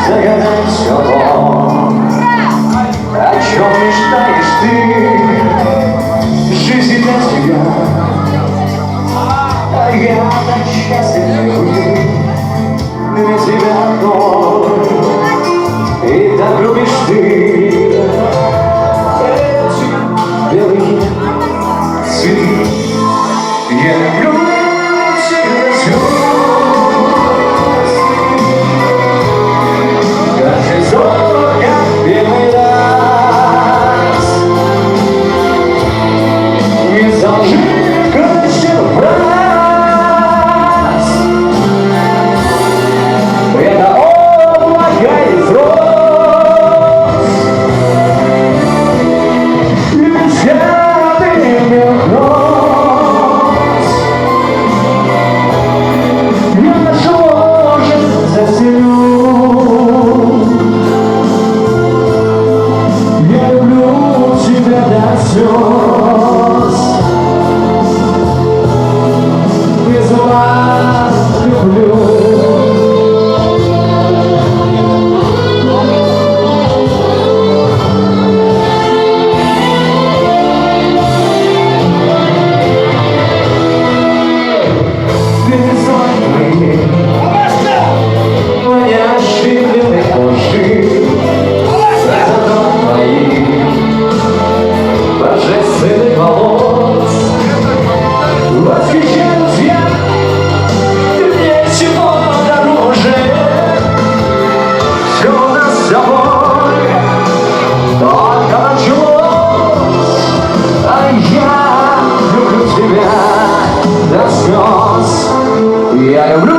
Загадай все то, о чем мечтаешь ты. Жизнь для тебя, а я так счастлив для тебя одной. И так любишь ты эти белые цветы. Я люблю тебя, звезд. Каждый зорь, как белый раз. Не заложи красив раз. Это облако из роз. Летят мелком. Без вас люблю. Манящий белый кожи, зато твои божественных волос. Восхищаюсь я, ты мне всего дороже. Все у нас с тобой только началось, а я люблю тебя до слез. Я люблю